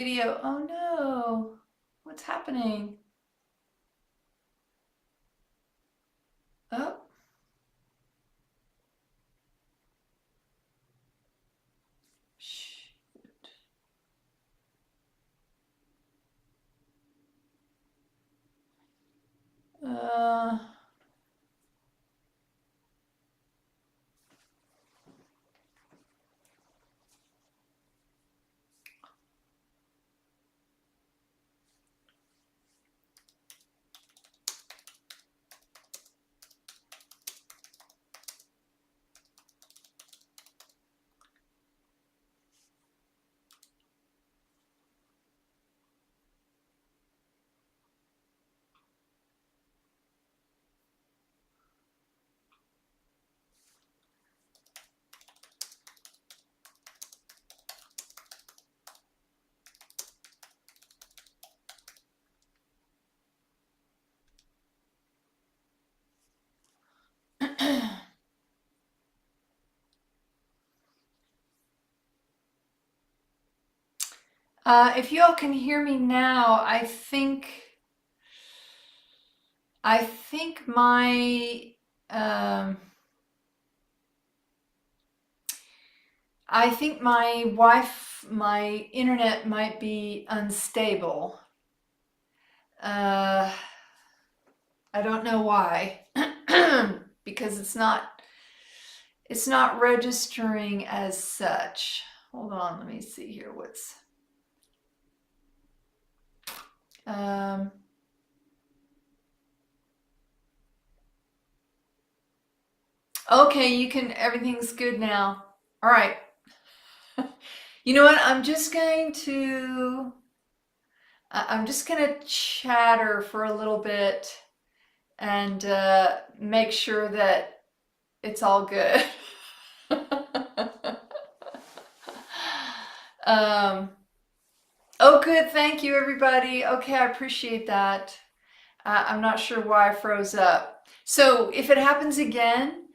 video. Oh no, what's happening? Oh, shoot. Uh, if you all can hear me now, I think um, my internet might be unstable. Uh, I don't know why, because it's not registering as such. Hold on, let me see here. Um, okay, everything's good now. All right. You know what? I'm just gonna chatter for a little bit and make sure that it's all good. um, oh, good. Thank you, everybody. Okay, I appreciate that. I'm not sure why I froze up. So if it happens again,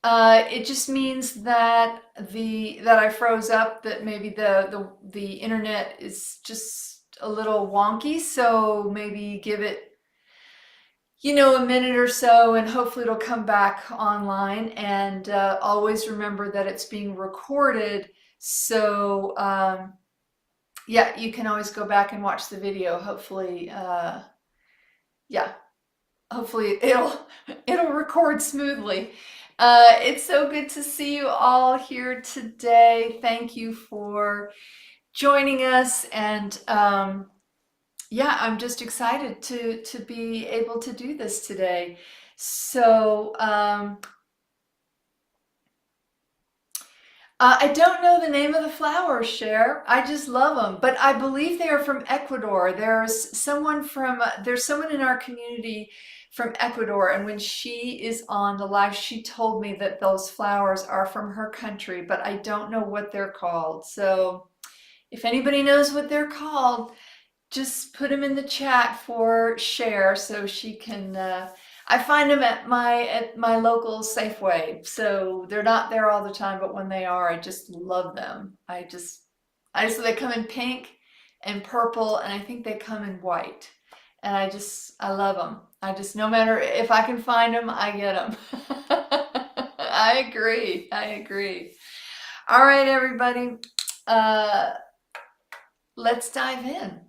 it just means that I froze up. That maybe the internet is just a little wonky. So maybe give it, a minute or so, and hopefully it'll come back online. And always remember that it's being recorded. So yeah, you can always go back and watch the video. Hopefully, yeah. Hopefully it'll record smoothly. It's so good to see you all here today. Thank you for joining us, and yeah, I'm just excited to be able to do this today. So I don't know the name of the flowers, Cher. I just love them, but I believe they are from Ecuador. There's someone in our community from Ecuador, and when she is on the live, she told me that those flowers are from her country, but I don't know what they're called. So if anybody knows what they're called, just put them in the chat for Cher so she can. I find them at my local Safeway, so they're not there all the time, but when they are, I just love them. I just they come in pink and purple, and I think they come in white, and I love them. No matter if I can find them, I get them. I agree. I agree. All right, everybody. Uh, let's dive in.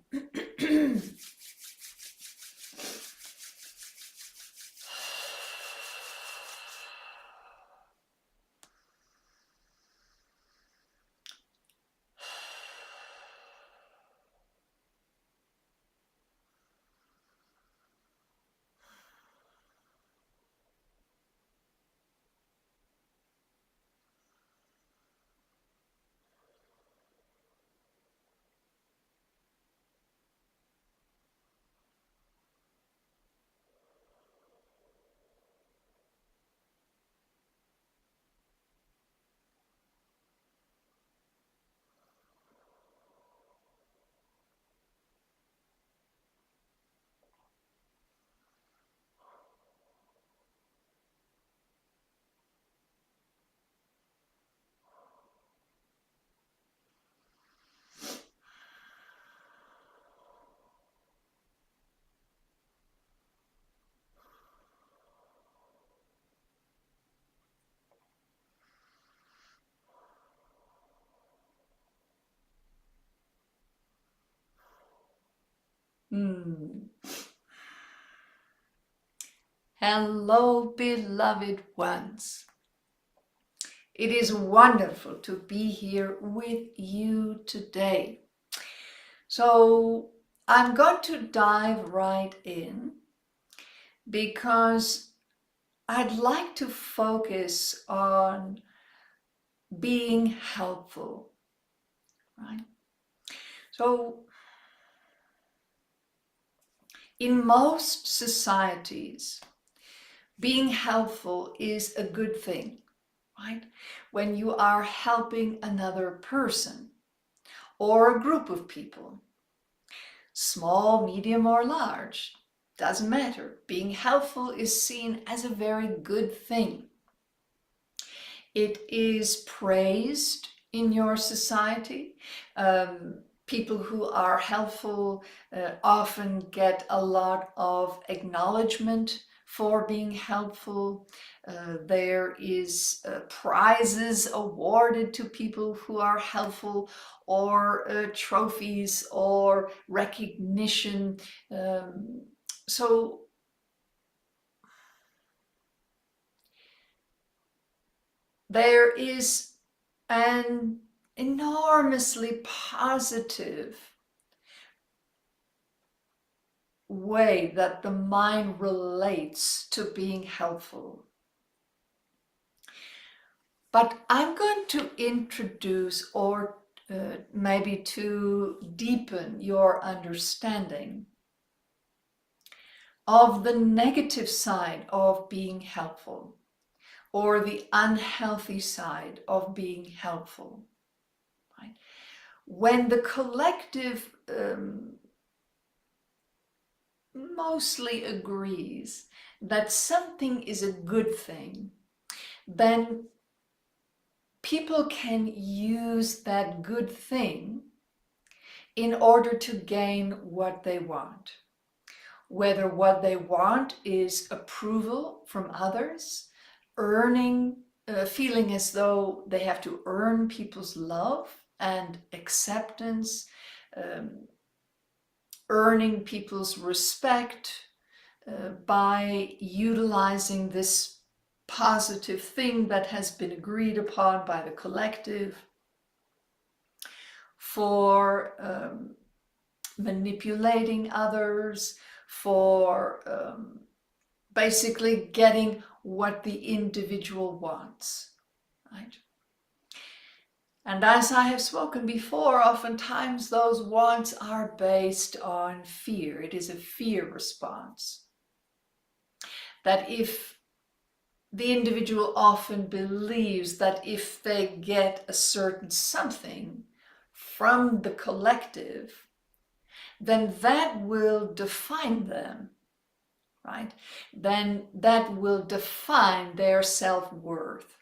Hmm. Hello, beloved ones. It is wonderful to be here with you today. So I'm going to dive right in because I'd like to focus on being helpful, right? So in most societies, being helpful is a good thing, right? When you are helping another person or a group of people, small, medium, or large, doesn't matter. Being helpful is seen as a very good thing. It is praised in your society. People who are helpful often get a lot of acknowledgement for being helpful. There is prizes awarded to people who are helpful, or trophies or recognition. So there is an enormously positive way that the mind relates to being helpful. But I'm going to introduce, or maybe to deepen your understanding of the negative side of being helpful, or the unhealthy side of being helpful. Right? When the collective mostly agrees that something is a good thing, then people can use that good thing in order to gain what they want. Whether what they want is approval from others, feeling as though they have to earn people's love and acceptance, um, earning people's respect by utilizing this positive thing that has been agreed upon by the collective, for manipulating others, for basically getting what the individual wants, right? And as I have spoken before, oftentimes those wants are based on fear. It is a fear response. That if the individual often believes that if they get a certain something from the collective, then that will define them, right? Then that will define their self-worth.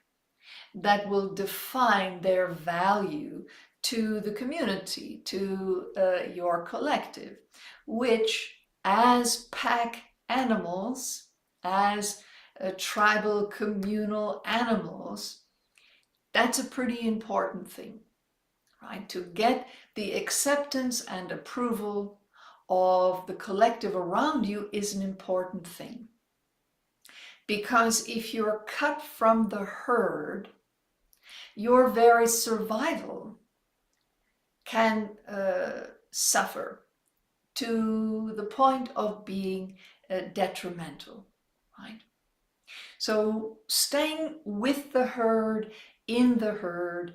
That will define their value to the community, to your collective, which as pack animals, as tribal communal animals, that's a pretty important thing, right? To get the acceptance and approval of the collective around you is an important thing. Because if you're cut from the herd, your very survival can suffer to the point of being detrimental, right? So staying with the herd, in the herd,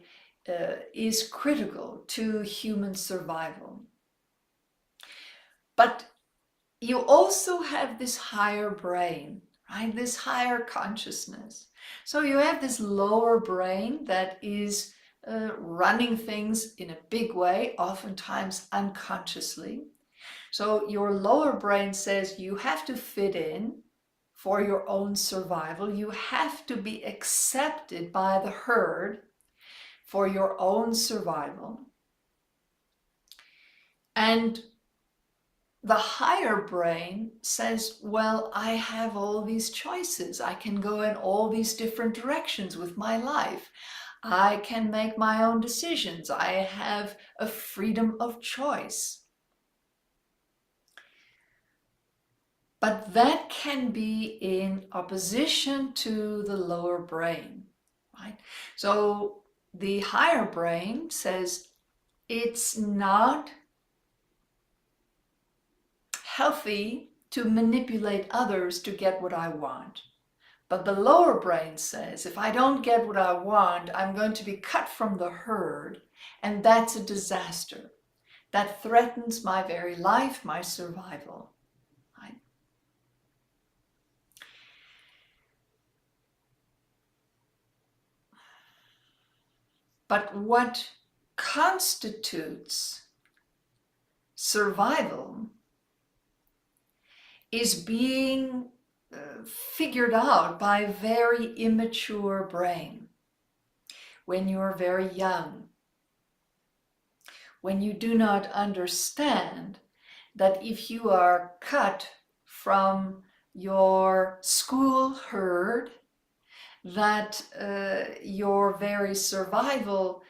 is critical to human survival. But you also have this higher brain, right? This higher consciousness. So you have this lower brain that is running things in a big way, oftentimes unconsciously. So your lower brain says you have to fit in for your own survival. You have to be accepted by the herd for your own survival. And the higher brain says, well, I have all these choices. I can go in all these different directions with my life. I can make my own decisions. I have a freedom of choice. But that can be in opposition to the lower brain, right? So the higher brain says it's not healthy to manipulate others to get what I want. But the lower brain says, if I don't get what I want, I'm going to be cut from the herd, and that's a disaster. That threatens my very life, my survival. Right? But what constitutes survival is being figured out by a very immature brain. When you're very young, when you do not understand that if you are cut from your school herd, that your very survival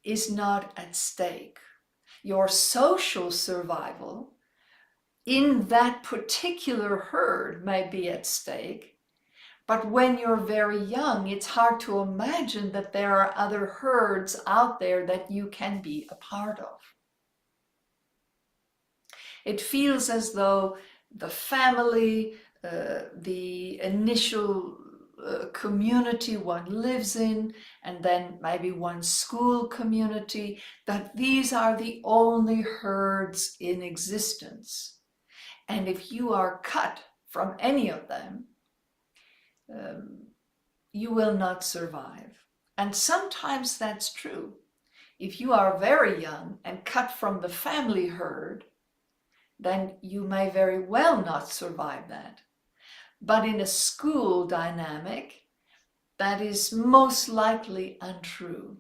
is not at stake. Your social survival in that particular herd may be at stake, but when you're very young, it's hard to imagine that there are other herds out there that you can be a part of. It feels as though the family, the initial community one lives in, and then maybe one school community, that these are the only herds in existence. And if you are cut from any of them, you will not survive. And sometimes that's true. If you are very young and cut from the family herd, then you may very well not survive that. But in a school dynamic, that is most likely untrue.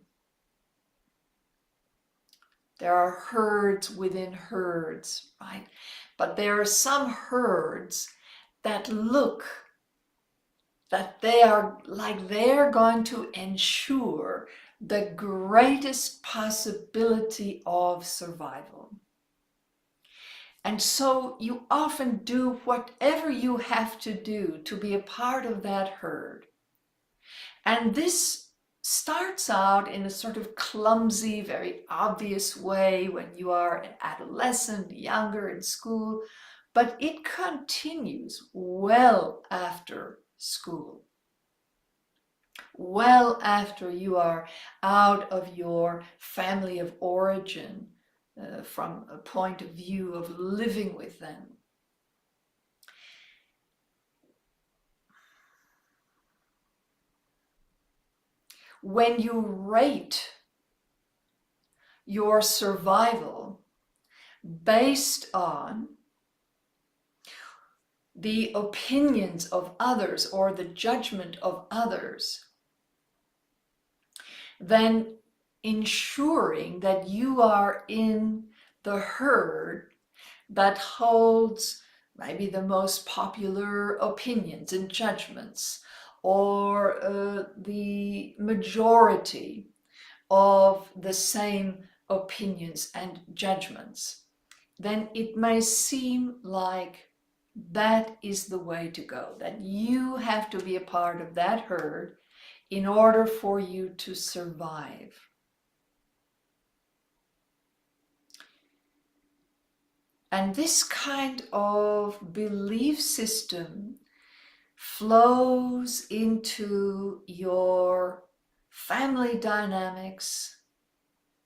There are herds within herds, right? But there are some herds that look that they are like they're going to ensure the greatest possibility of survival. And so you often do whatever you have to do to be a part of that herd. And this starts out in a sort of clumsy, very obvious way when you are an adolescent, younger in school, but it continues well after school. Well after you are out of your family of origin, from a point of view of living with them. When you rate your survival based on the opinions of others or the judgment of others, then ensuring that you are in the herd that holds maybe the most popular opinions and judgments, or the majority of the same opinions and judgments, then it may seem like that is the way to go, that you have to be a part of that herd in order for you to survive. And this kind of belief system flows into your family dynamics,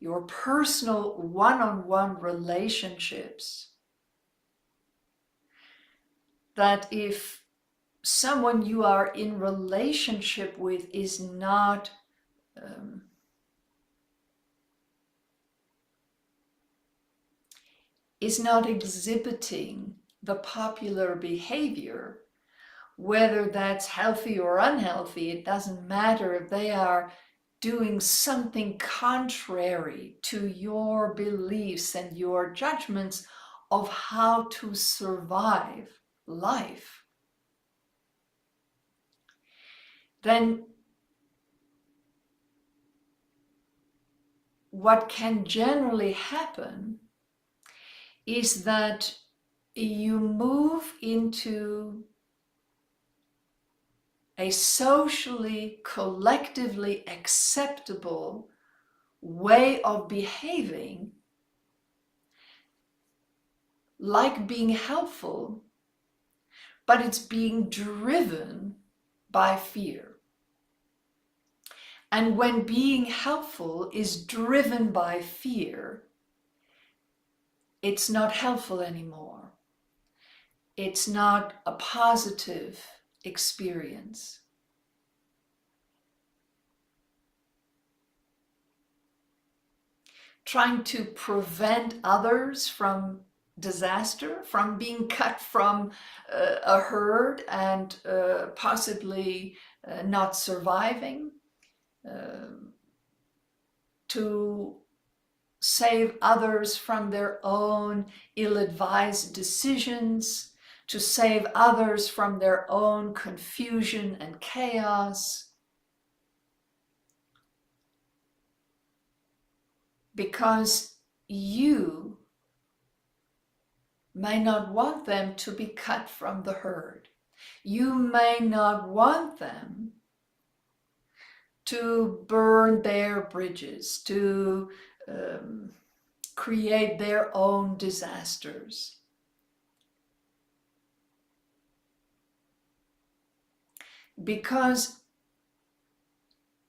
your personal one-on-one relationships. That if someone you are in relationship with is not exhibiting the popular behavior, whether that's healthy or unhealthy, it doesn't matter. If they are doing something contrary to your beliefs and your judgments of how to survive life, then what can generally happen is that you move into a socially, collectively acceptable way of behaving, like being helpful, but it's being driven by fear. And when being helpful is driven by fear, it's not helpful anymore. It's not a positive experience. Trying to prevent others from disaster, from being cut from a herd and possibly not surviving, to save others from their own ill-advised decisions, to save others from their own confusion and chaos, because you may not want them to be cut from the herd. You may not want them to burn their bridges, to create their own disasters. Because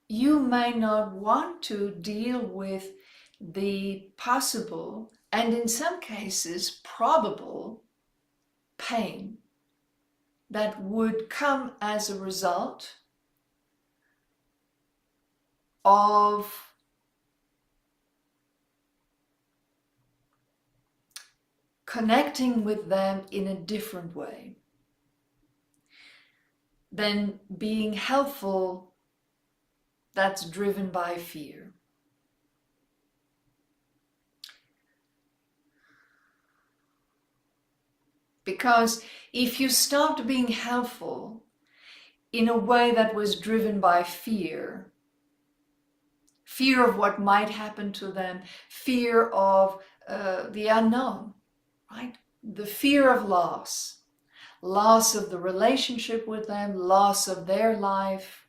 you may not want to deal with the possible, and in some cases probable, pain that would come as a result of connecting with them in a different way than being helpful that's driven by fear. Because if you stopped being helpful in a way that was driven by fear, fear of what might happen to them, fear of the unknown, right? The fear of loss, loss of the relationship with them, loss of their life.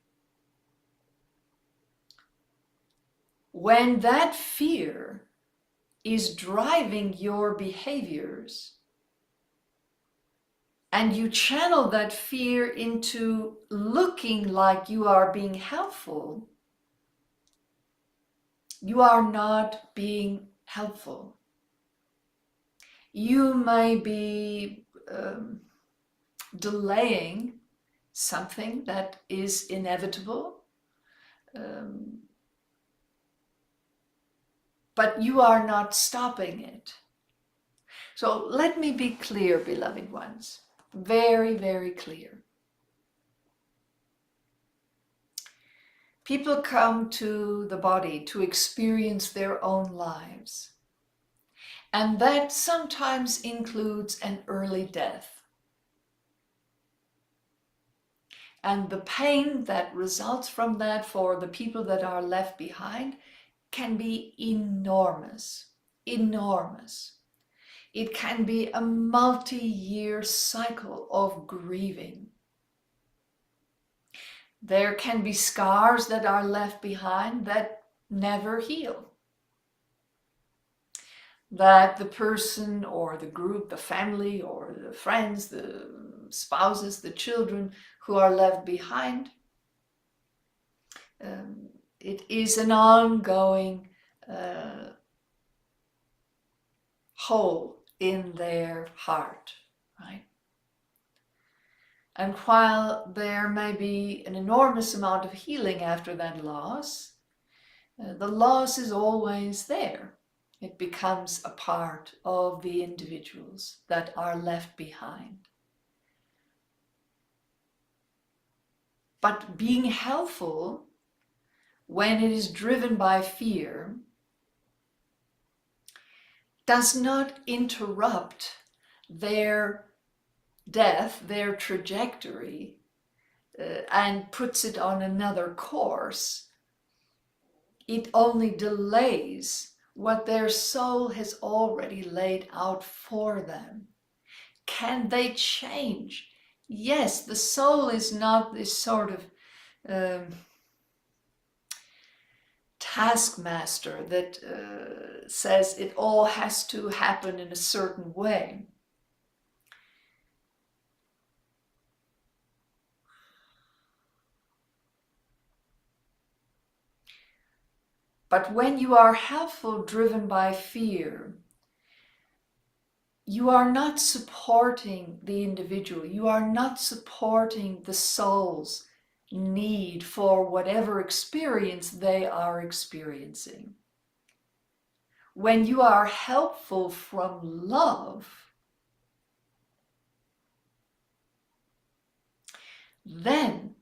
When that fear is driving your behaviors, and you channel that fear into looking like you are being helpful, you are not being helpful. You may be delaying something that is inevitable, but you are not stopping it. So let me be clear, beloved ones, very, very clear. People come to the body to experience their own lives, and that sometimes includes an early death. And the pain that results from that for the people that are left behind can be enormous, enormous. It can be a multi-year cycle of grieving. There can be scars that are left behind that never heal. That the person or the group, the family or the friends, the spouses, the children who are left behind, it is an ongoing hole in their heart, right? And while there may be an enormous amount of healing after that loss, the loss is always there. It becomes a part of the individuals that are left behind. But being helpful, when it is driven by fear, does not interrupt their death, their trajectory, and puts it on another course. It only delays what their soul has already laid out for them. can they change? Yes, the soul is not this sort of taskmaster that says it all has to happen in a certain way. But when you are helpful, driven by fear, you are not supporting the individual. You are not supporting the soul's need for whatever experience they are experiencing. When you are helpful from love, then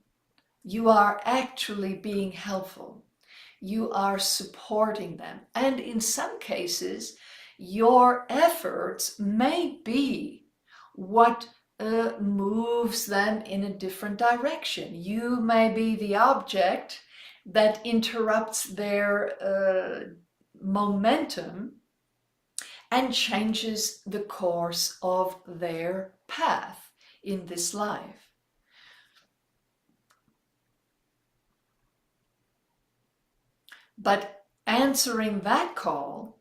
you are actually being helpful. You are supporting them. And in some cases, your efforts may be what moves them in a different direction. You may be the object that interrupts their momentum and changes the course of their path in this life. But answering that call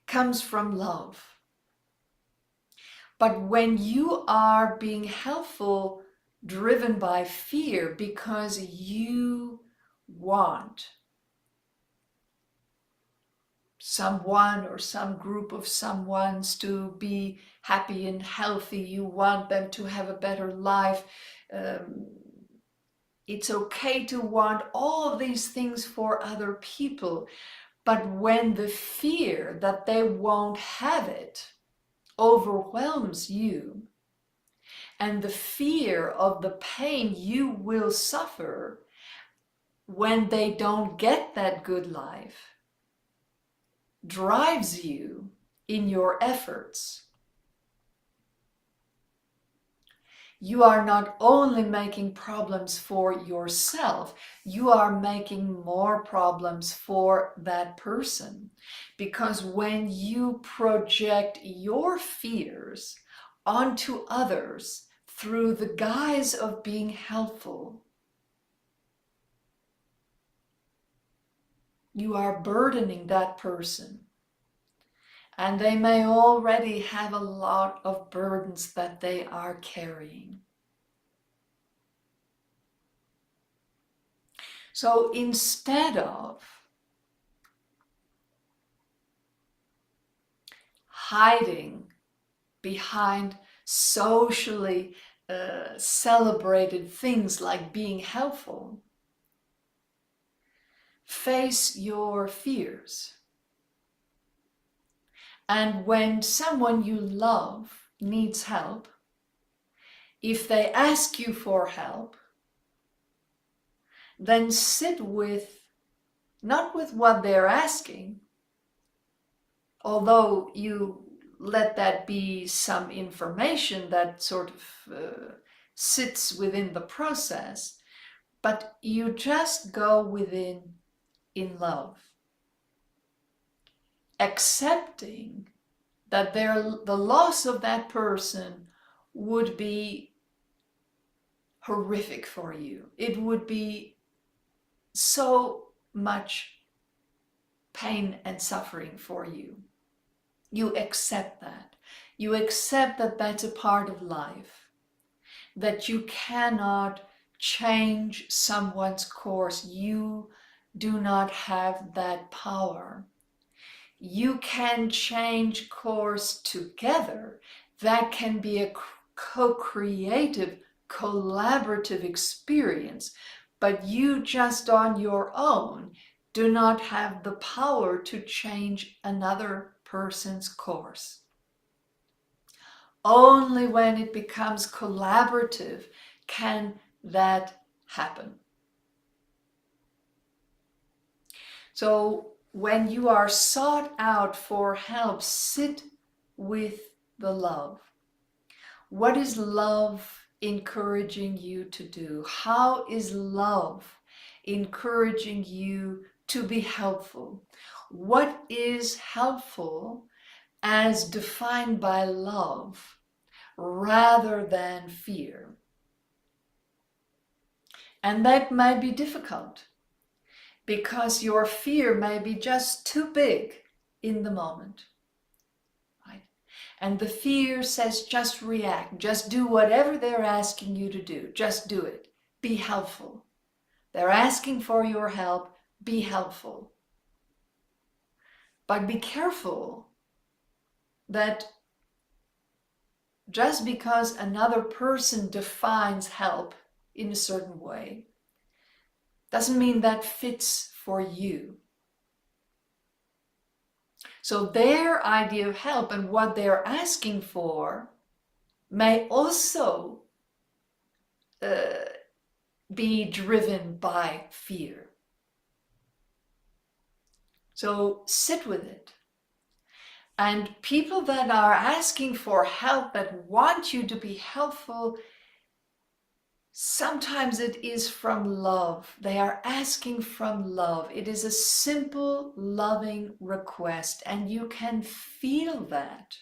comes from love. But when you are being helpful, driven by fear because you want someone or some group of someones to be happy and healthy, you want them to have a better life, it's okay to want all of these things for other people. But when the fear that they won't have it overwhelms you, and the fear of the pain you will suffer when they don't get that good life drives you in your efforts, you are not only making problems for yourself, you are making more problems for that person. Because when you project your fears onto others through the guise of being helpful, you are burdening that person. And they may already have a lot of burdens that they are carrying. So instead of hiding behind socially celebrated things like being helpful, face your fears. And when someone you love needs help, if they ask you for help, then sit with, not with what they're asking, although you let that be some information that sort of sits within the process, but you just go within in love, accepting that the loss of that person would be horrific for you. It would be so much pain and suffering for you. You accept that. You accept that that's a part of life, that you cannot change someone's course. You do not have that power. You can change course together. That can be a co-creative, collaborative experience, but you just on your own do not have the power to change another person's course. Only when it becomes collaborative can that happen. So when you are sought out for help, sit with the love. What is love encouraging you to do? How is love encouraging you to be helpful? What is helpful as defined by love rather than fear. And that might be difficult because your fear may be just too big in the moment. Right? And the fear says just react, just do whatever they're asking you to do, just do it. Be helpful. They're asking for your help, be helpful. But be careful that just because another person defines help in a certain way doesn't mean that fits for you. So their idea of help and what they're asking for may also be driven by fear. So sit with it. And people that are asking for help, that want you to be helpful, sometimes it is from love. They are asking from love. It is a simple, loving request, and you can feel that.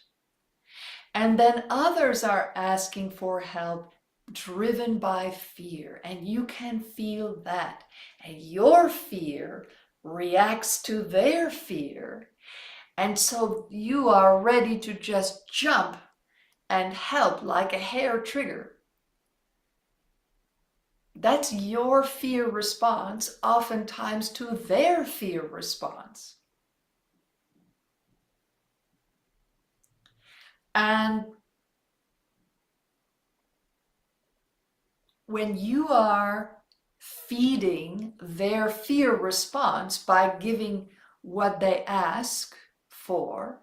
And then others are asking for help driven by fear, and you can feel that. And your fear reacts to their fear. And so you are ready to just jump and help like a hair trigger. That's your fear response, oftentimes to their fear response. And when you are feeding their fear response by giving what they ask for,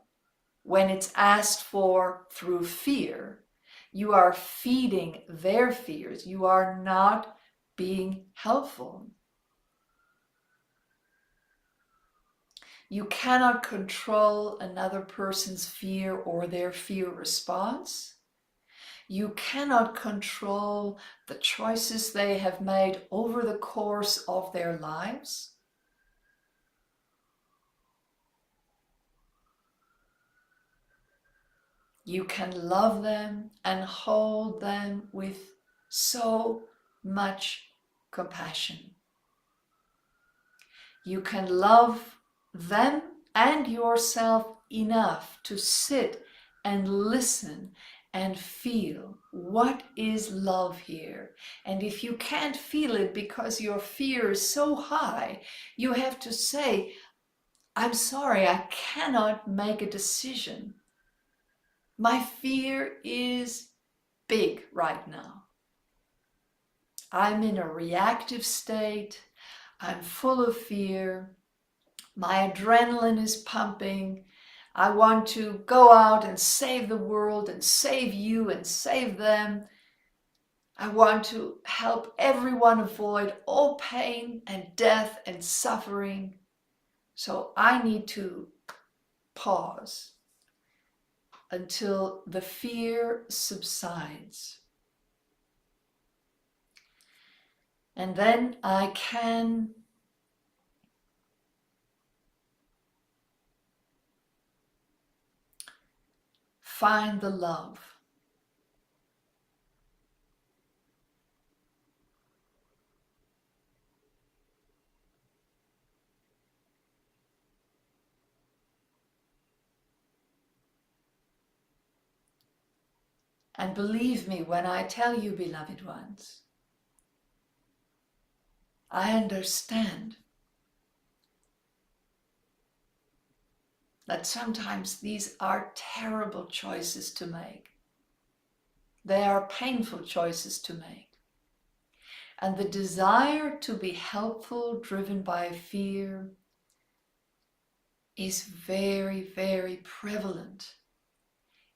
when it's asked for through fear, you are feeding their fears. You are not being helpful. You cannot control another person's fear or their fear response. You cannot control the choices they have made over the course of their lives. You can love them and hold them with so much compassion. You can love them and yourself enough to sit and listen and feel what is love here. And if you can't feel it because your fear is so high, you have to say, I'm sorry, I cannot make a decision. My fear is big right now. I'm in a reactive state. I'm full of fear. My adrenaline is pumping. I want to go out and save the world and save you and save them. I want to help everyone avoid all pain and death and suffering. So I need to pause until the fear subsides. And then I can find the love. And believe me when I tell you, beloved ones, I understand that sometimes these are terrible choices to make. They are painful choices to make. And the desire to be helpful, driven by fear, is very, very prevalent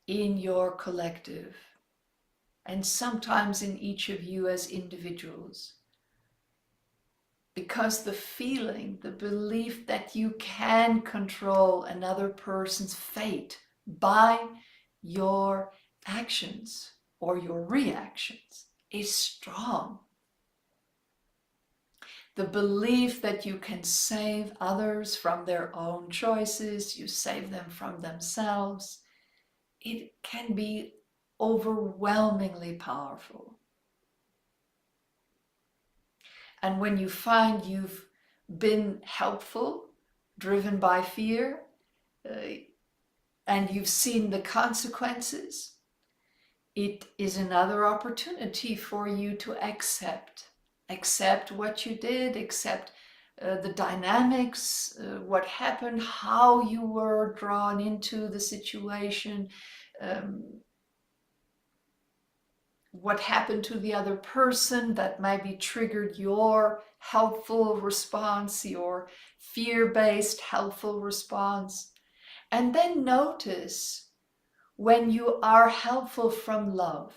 in your collective, and sometimes in each of you as individuals. Because the feeling, the belief that you can control another person's fate by your actions or your reactions is strong. the belief that you can save others from their own choices, you save them from themselves, it can be overwhelmingly powerful. And when you find you've been helpful, driven by fear, and you've seen the consequences, it is another opportunity for you to accept what you did, accept the dynamics, what happened, how you were drawn into the situation, um, what happened to the other person that maybe triggered your helpful response, your fear-based helpful response. And then notice when you are helpful from love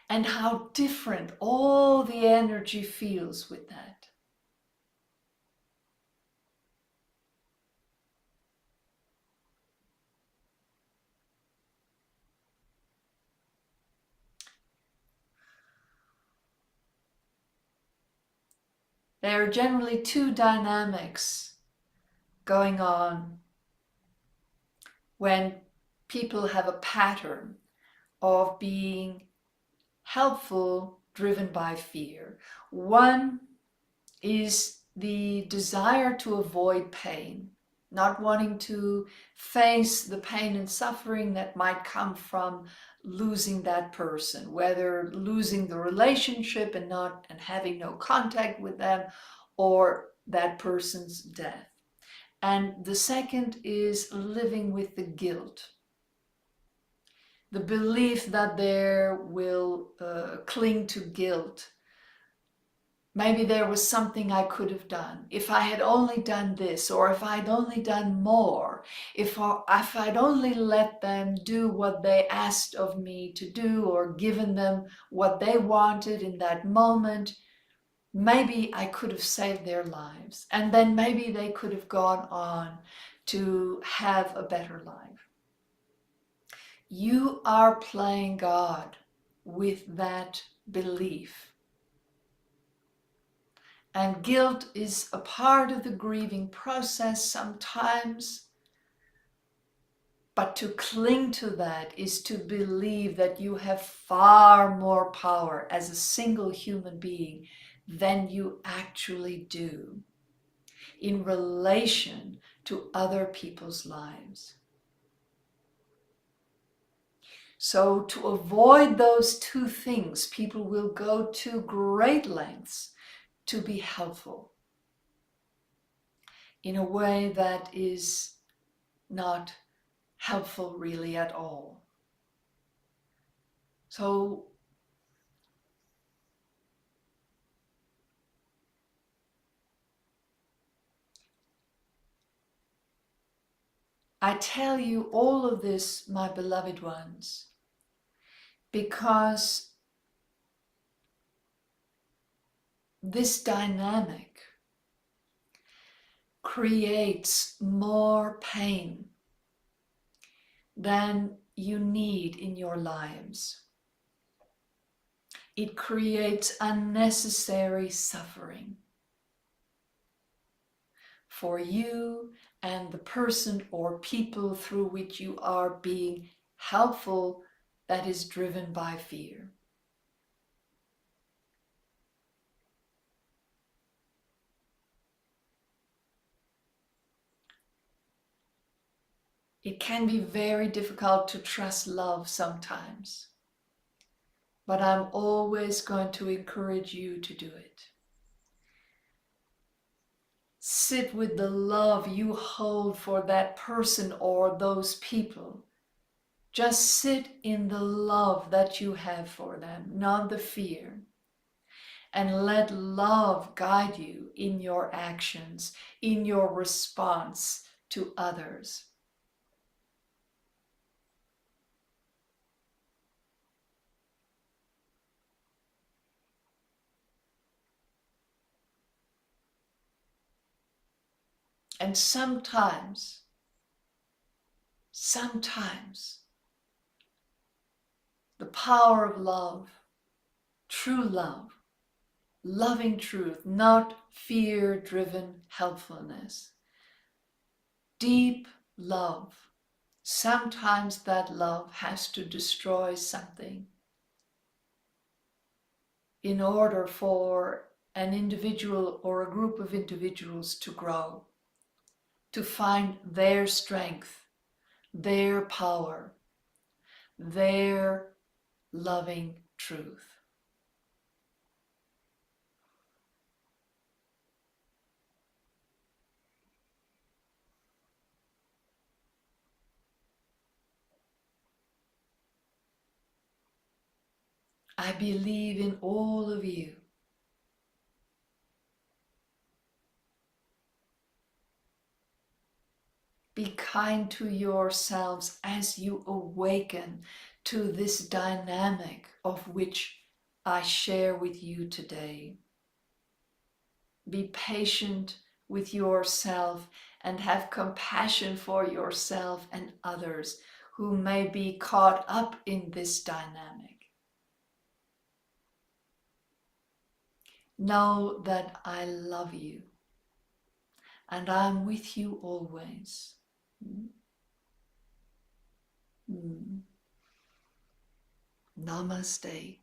and how different all the energy feels with that. There are generally two dynamics going on when people have a pattern of being helpful driven by fear. One is the desire to avoid pain, not wanting to face the pain and suffering that might come from losing that person, whether losing the relationship and having no contact with them, or that person's death. And the second is living with the guilt, the belief that there will cling to guilt. Maybe there was something I could have done. If I had only done this, or if I'd only done more, if I'd only let them do what they asked of me to do, or given them what they wanted in that moment, maybe I could have saved their lives. And then maybe they could have gone on to have a better life. You are playing God with that belief. And guilt is a part of the grieving process sometimes. But to cling to that is to believe that you have far more power as a single human being than you actually do in relation to other people's lives. So to avoid those two things, people will go to great lengths to be helpful in a way that is not helpful really at all. So I tell you all of this, my beloved ones, because this dynamic creates more pain than you need in your lives. It creates unnecessary suffering for you and the person or people through which you are being helpful, that is driven by fear. It can be very difficult to trust love sometimes, but I'm always going to encourage you to do it. Sit with the love you hold for that person or those people. Just sit in the love that you have for them, not the fear. And let love guide you in your actions, in your response to others. And sometimes, the power of love, true love, loving truth, not fear-driven helpfulness. Deep love. Sometimes that love has to destroy something in order for an individual or a group of individuals to grow, to find their strength, their power, their loving truth. I believe in all of you. Be kind to yourselves as you awaken to this dynamic of which I share with you today. Be patient with yourself and have compassion for yourself and others who may be caught up in this dynamic. Know that I love you and I'm with you always. Namaste.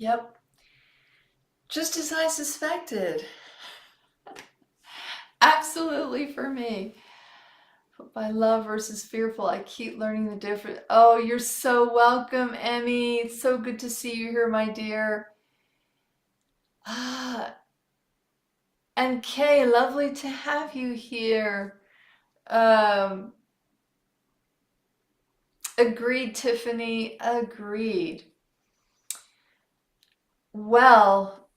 Yep, just as I suspected. Absolutely for me. But by love versus fearful, I keep learning the difference. Oh, you're so welcome, Emmy. It's so good to see you here, my dear. Ah, and Kay, lovely to have you here. Um, Agreed, Tiffany, agreed. Well,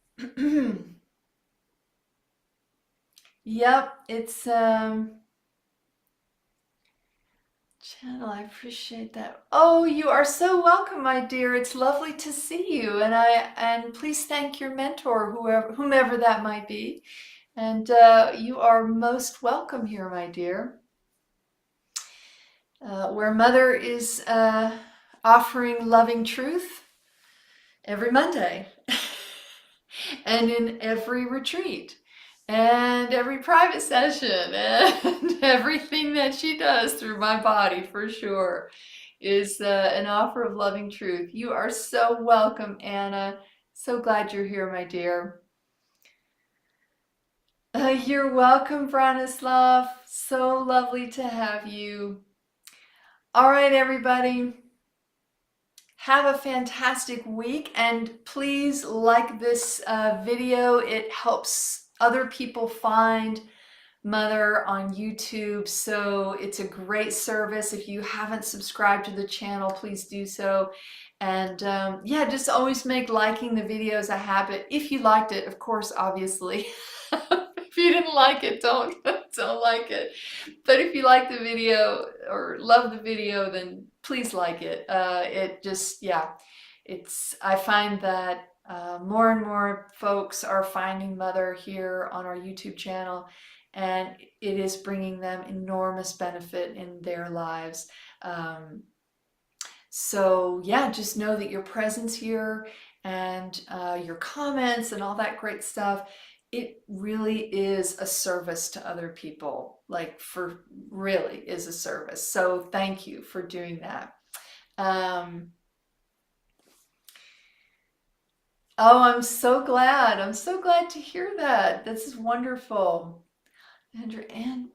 yep, it's channel, I appreciate that. Oh, you are so welcome, my dear. It's lovely to see you, and please thank your mentor, whomever that might be. And you are most welcome here, my dear. Where Mother is offering loving truth every Monday, and in every retreat, and every private session, and everything that she does through my body, for sure, is an offer of loving truth. You are so welcome, Anna. So glad you're here, my dear. You're welcome, Branislav. So lovely to have you. All right, everybody. Have a fantastic week, and please like this video. It helps other people find Mother on YouTube, so it's a great service. If you haven't subscribed to the channel, please do so. And yeah, just always make liking the videos a habit. If you liked it, of course, obviously. If you didn't like it, don't like it. But if you like the video or love the video, then please like it. It just, yeah, I find that more and more folks are finding Mother here on our YouTube channel, and it is bringing them enormous benefit in their lives. So yeah, just know that your presence here and your comments and all that great stuff, it really is a service to other people, like really is a service. So thank you for doing that. Oh, I'm so glad. I'm so glad to hear that. This is wonderful. Andrew, and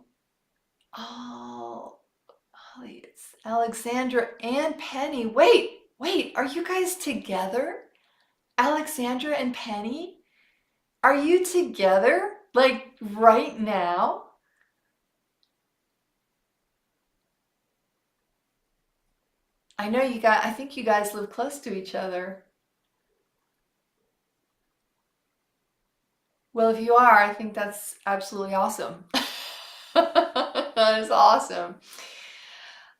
Oh, Holly, it's Alexandra and Penny. Wait, are you guys together? Alexandra and Penny? Are you together? Like right now? I know you guys, I think you guys live close to each other. Well, if you are, I think that's absolutely awesome. That is awesome.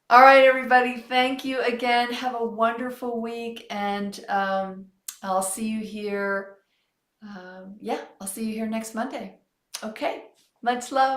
All right, everybody. Thank you again. Have a wonderful week, and I'll see you here. Yeah, I'll see you here next Monday. Okay. Much love.